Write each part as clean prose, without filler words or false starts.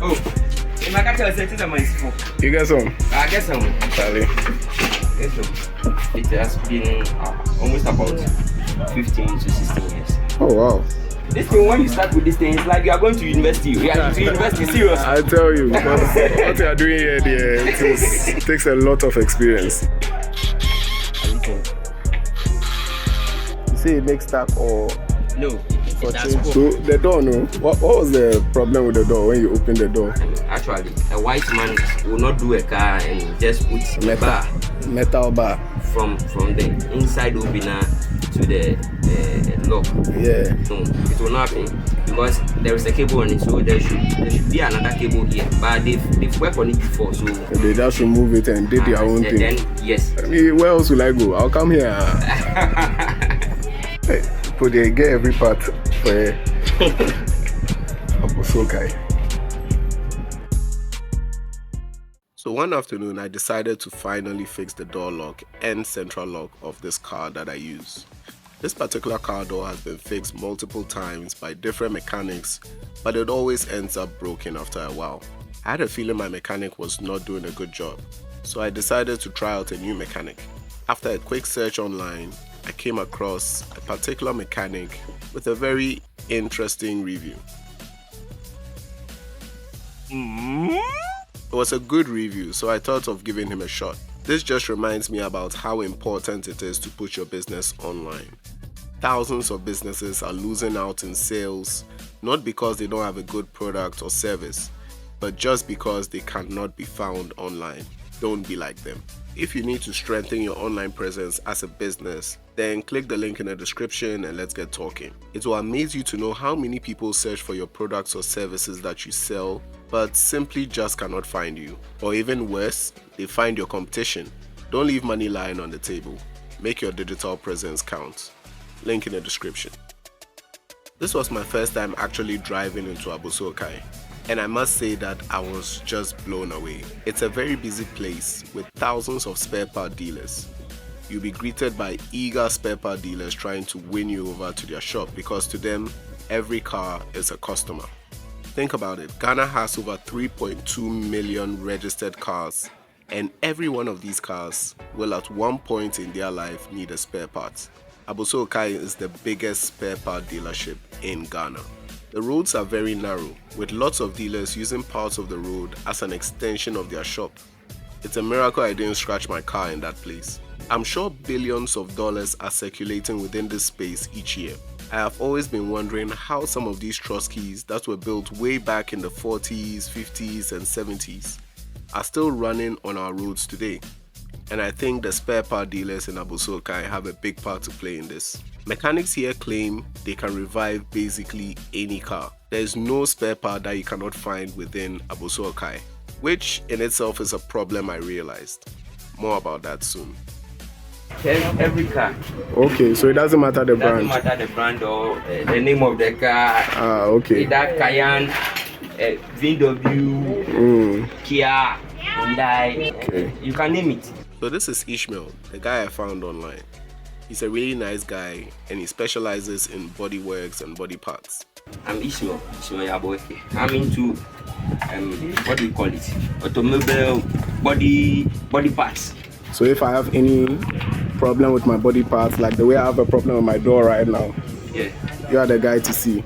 Oh, if I catch you, it's a myself. You get some? I guess some. Charlie. It has been almost about 15 to 16 years. Oh wow. This thing, when you start with this thing, it's like you are going to university. You are to university, serious. I tell you, because what you are doing here, it takes a lot of experience. You say it makes tap or no? So the door, no. What was the problem with the door when you open the door? Actually, a white man will not do a car and just put metal bar from the inside opener to the lock. Yeah. No, it will not happen because there is a cable on it, so there should be another cable here. But they've worked on it before, so they just remove it and did their own thing. Then yes. I mean, where else will I go? I'll come here. Hey, so they get every part for Abossey Okai. So one afternoon, I decided to finally fix the door lock and central lock of this car that I use. This particular car door has been fixed multiple times by different mechanics, but it always ends up broken after a while. I had a feeling my mechanic was not doing a good job, so I decided to try out a new mechanic. After a quick search online, I came across a particular mechanic with a very interesting review. It was a good review, so I thought of giving him a shot. This just reminds me about how important it is to put your business online. Thousands of businesses are losing out in sales, not because they don't have a good product or service, but just because they cannot be found online. Don't be like them. If you need to strengthen your online presence as a business, then click the link in the description and let's get talking. It will amaze you to know how many people search for your products or services that you sell, but simply just cannot find you. Or even worse, they find your competition. Don't leave money lying on the table. Make your digital presence count. Link in the description. This was my first time actually driving into Abossey Okai, and I must say that I was just blown away. It's a very busy place with thousands of spare part dealers. You'll be greeted by eager spare part dealers trying to win you over to their shop because to them, every car is a customer. Think about it, Ghana has over 3.2 million registered cars, and every one of these cars will at one point in their life need a spare part. Abossey Okai is the biggest spare part dealership in Ghana. The roads are very narrow, with lots of dealers using parts of the road as an extension of their shop. It's a miracle I didn't scratch my car in that place. I'm sure billions of dollars are circulating within this space each year. I have always been wondering how some of these Trotskys that were built way back in the 40s, 50s and 70s are still running on our roads today. And I think the spare part dealers in Abossey Okai have a big part to play in this. Mechanics here claim they can revive basically any car. There is no spare part that you cannot find within Abossey Okai, which in itself is a problem I realized. More about that soon. Every car. Okay, so it doesn't matter the brand. It doesn't matter the brand or the name of the car. Okay. Either Cayenne, VW, Kia, Hyundai, okay. You can name it. So this is Ishmael, the guy I found online. He's a really nice guy and he specializes in body works and body parts. I'm Ishmael Abossey. I'm into what do you call it? Automobile body parts. So if I have any problem with my body parts, like the way I have a problem with my door right now, yeah, you are the guy to see.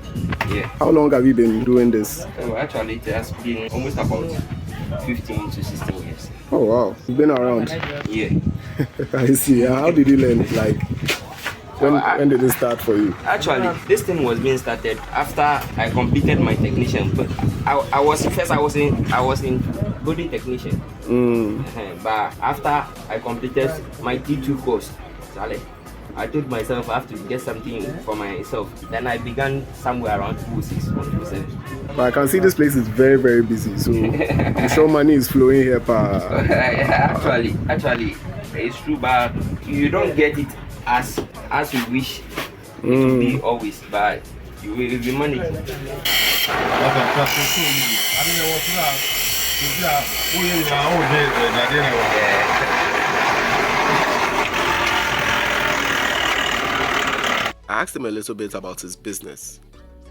Yeah. How long have you been doing this? Actually, it has been almost about 15 to 16 years. Oh wow, you've been around. Yeah. I see. How did you learn? Like, when did it start for you? Actually, this thing was being started after I completed my technician. But I was in body technician. But after I completed my T2 course, I told myself I have to get something for myself. Then I began somewhere around 2006 or 2007. But I can see this place is very, very busy. So I'm sure money is flowing here. Actually, it's true, but you don't get it as you wish it to be always. But you will be managing. I asked him a little bit about his business,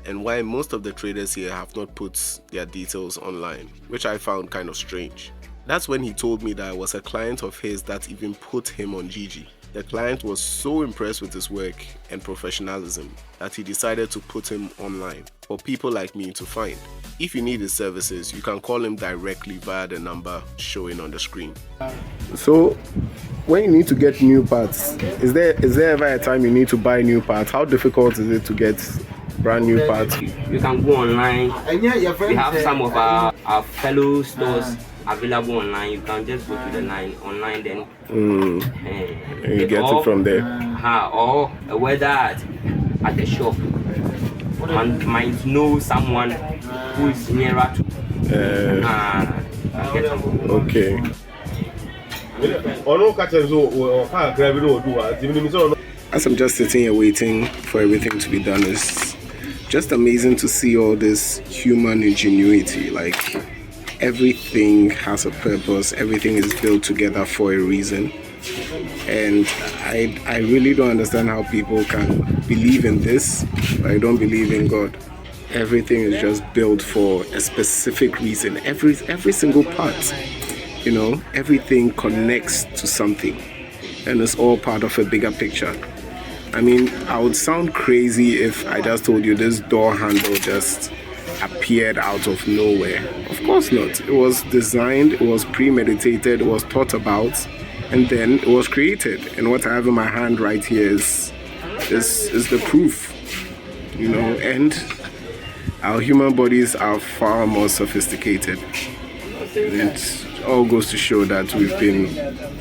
and why most of the traders here have not put their details online, which I found kind of strange. That's when he told me that I was a client of his that even put him on Gigi. The client was so impressed with his work and professionalism that he decided to put him online for people like me to find. If you need his services, you can call him directly via the number showing on the screen. So, when you need to get new parts, is there ever a time you need to buy new parts? How difficult is it to get brand new parts? You can go online. We have some of our fellow stores available online. You can just go to the line online, then and you get it from there. Or whether at the shop, one might know someone who is nearer to. Okay. As I'm just sitting here waiting for everything to be done, it's just amazing to see all this human ingenuity. Like, everything has a purpose, everything is built together for a reason. And I really don't understand how people can believe in this, but I don't believe in God. Everything is just built for a specific reason. Every single part, you know, everything connects to something, and it's all part of a bigger picture. I mean, I would sound crazy if I just told you this door handle just appeared out of nowhere. Of course not. It was designed, it was premeditated, it was thought about, and then it was created. And what I have in my hand right here is the proof, you know. And our human bodies are far more sophisticated. And it all goes to show that we've been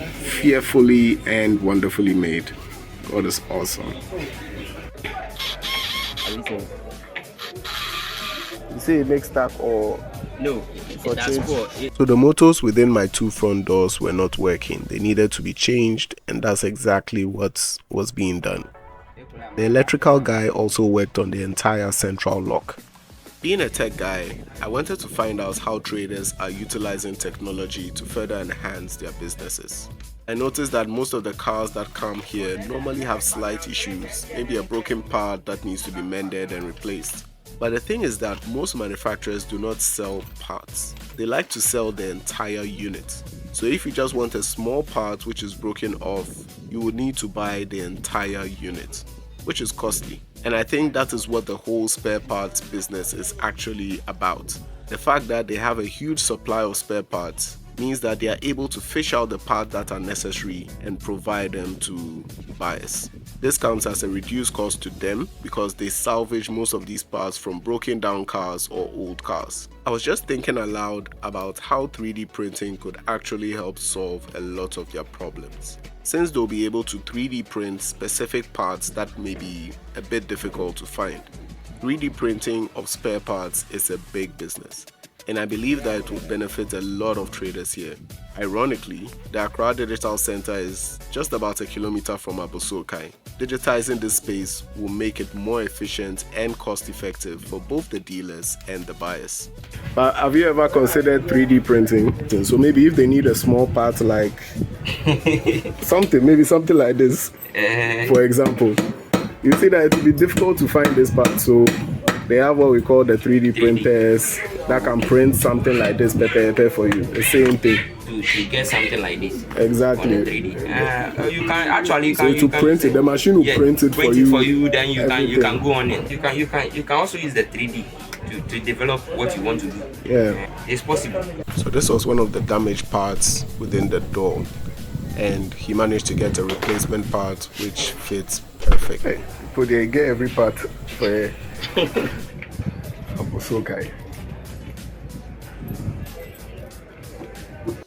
fearfully and wonderfully made. God is awesome. You say it makes stack or no? So the motors within my two front doors were not working. They needed to be changed, and that's exactly what was being done. The electrical guy also worked on the entire central lock. Being a tech guy, I wanted to find out how traders are utilizing technology to further enhance their businesses. I noticed that most of the cars that come here normally have slight issues, maybe a broken part that needs to be mended and replaced. But the thing is that most manufacturers do not sell parts. They like to sell the entire unit. So if you just want a small part which is broken off, you would need to buy the entire unit, which is costly. And I think that is what the whole spare parts business is actually about. The fact that they have a huge supply of spare parts means that they are able to fish out the parts that are necessary and provide them to buyers. This comes as a reduced cost to them because they salvage most of these parts from broken down cars or old cars. I was just thinking aloud about how 3D printing could actually help solve a lot of their problems, since they'll be able to 3D print specific parts that may be a bit difficult to find. 3D printing of spare parts is a big business, and I believe that it will benefit a lot of traders here. Ironically, the Accra Digital Center is just about a kilometer from Abossey Okai. Digitizing this space will make it more efficient and cost-effective for both the dealers and the buyers. But have you ever considered 3D printing? So maybe if they need a small part like something like this, for example, you see that it will be difficult to find this part. So they have what we call the 3D printers that can print something like this better for you. The same thing. To get something like this. Exactly. On the 3D. You can actually print it. The machine will print it for you. Then you can go on it. You can also use the 3D to develop what you want to do. Yeah. It's possible. So this was one of the damaged parts within the door, and he managed to get a replacement part which fits perfectly. But they get every part for Abossey Okai.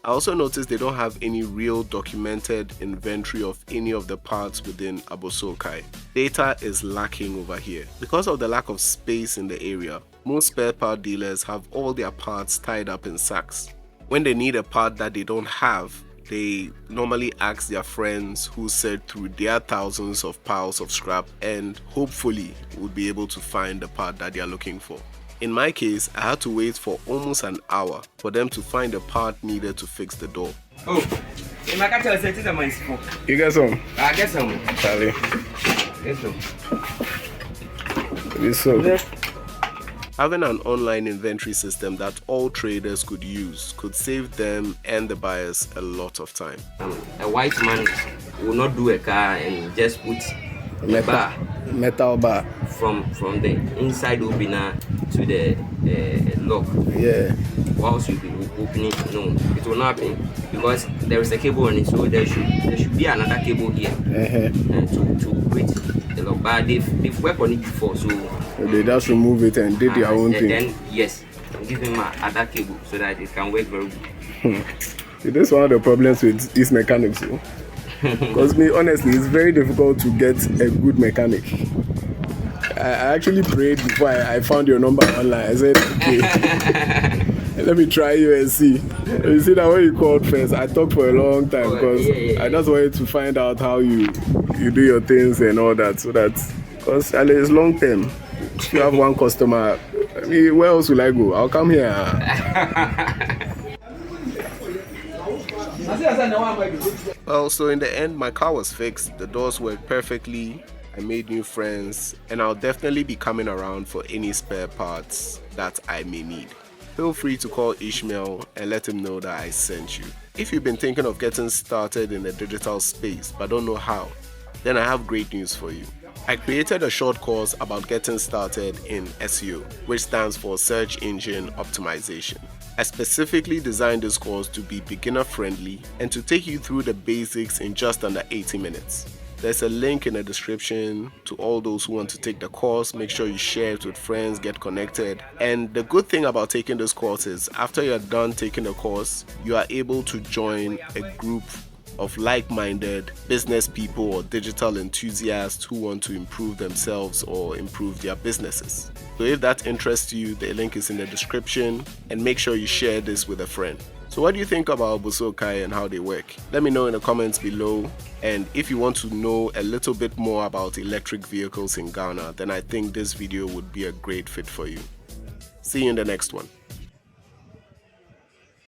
I also noticed they don't have any real documented inventory of any of the parts within Abossey Okai. Data is lacking over here. Because of the lack of space in the area, most spare part dealers have all their parts tied up in sacks. When they need a part that they don't have, they normally ask their friends who search through their thousands of piles of scrap and hopefully would be able to find the part that they are looking for. In my case, I had to wait for almost an hour for them to find the part needed to fix the door. Oh, you get some? I get some. Charlie. Get some. This so. Having an online inventory system that all traders could use could save them and the buyers a lot of time. A white man will not do a car and just put a bar, metal bar from the inside opener to the lock. Yeah. Whilst you be opening, no, it will not happen because there is a cable on it, so there should be another cable here to operate the lock. But they've worked on it before, so they just remove it and did their own thing. Then yes, give him another cable so that it can work very good. See, that's one of the problems with these mechanics, because me honestly, it's very difficult to get a good mechanic. I actually prayed before I found your number online. I said, okay, let me try you and see. You see that when you called first, I talked for a long time because I just wanted to find out how you do your things and all that, so that, because it's long term. If you have one customer, I mean, where else will I go? I'll come here. Well, so in the end, my car was fixed, the doors worked perfectly, I made new friends, and I'll definitely be coming around for any spare parts that I may need. Feel free to call Ishmael and let him know that I sent you. If you've been thinking of getting started in the digital space but don't know how, then I have great news for you. I created a short course about getting started in SEO, which stands for Search Engine Optimization. I specifically designed this course to be beginner friendly and to take you through the basics in just under 80 minutes. There's a link in the description to all those who want to take the course. Make sure you share it with friends, get connected. And the good thing about taking this course is after you're done taking the course, you are able to join a group of like-minded business people or digital enthusiasts who want to improve themselves or improve their businesses. So if that interests you, the link is in the description, and make sure you share this with a friend. So what do you think about Abossey Okai and how they work? Let me know in the comments below. And if you want to know a little bit more about electric vehicles in Ghana, then I think this video would be a great fit for you. See you in the next one.